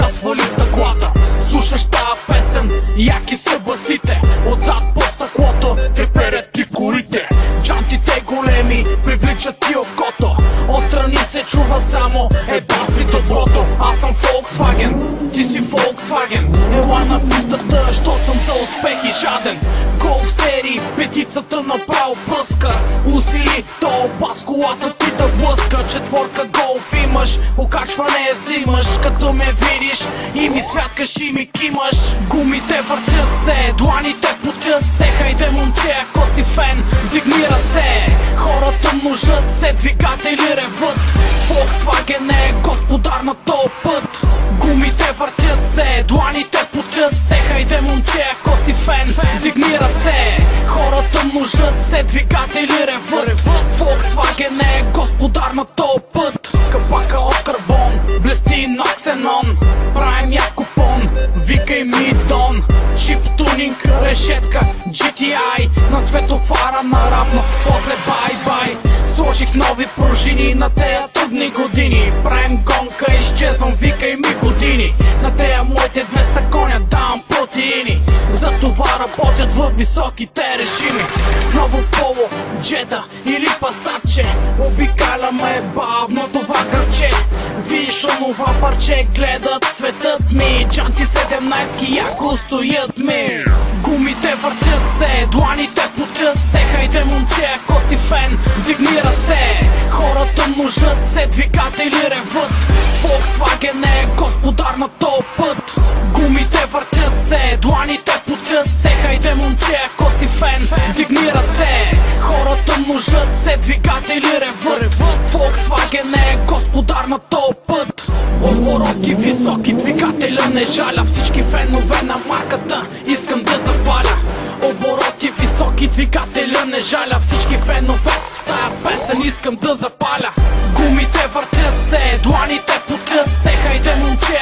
да свали стъклата. Слушаш тая песен, яки са басите, отзад по стъклото треперят ти корите. Джантите големи привличат ти окото, отстрани се чува само бас и доброто. Аз съм Volkswagen, ти си Volkswagen. Ела на пистата, щото съм за успех и жаден. Голф серии, петицата направо пръска. Усили то бас, колата ти да блъска. Четворка голф имаш, окачване взимаш. Като ме видиш и ми святкаш и ми кимаш. Гумите въртят се, дланите потят се. Хайде момче, ако си фен, вдигни ръце. Хората множат се, двигатели реват. Volkswagen е господар на този път. Гумите въртят се, дланите потят се. Хайде момче, ако си фен, вдигни ръце. Хората множат се, двигатели реват. Volkswagen е господар на този път. Капака от карбон, блести на ксенон. Правим як купон, викай ми Дон. Чип тунинг, решетка, GTI. На светофара наравно, после бай-бай. Сложих нови пружини на тея трудни години. Правим гонка, изчезвам, викай ми години. На тея моите 200 коня давам протеини. Затова работят в високите режими. С ново поло, джета или пасаче. Обикаляме бавно това гърче. Виж онова парче, гледат цветът ми. Джанти 17 яко стоят ми. Гумите въртят се, дланите потят се. Хайде момче, ако си фен, вдигни ръце. Хората множат се, двигатели реват. Volkswagen е господар на този път. Гумите въртят се, дланите потят се. Хайде момче, ако си фен, вдигни ръце. Хората множат се, двигатели реват. Volkswagen е господар на този път. Обороти високи, двигателя не жаля. Всички фенове на марката искам да запаля. Обороти високи, двигателя не жаля. Всички фенове с тая песен искам да запаля. Гумите въртят се, дланите потят се. Хайде момче,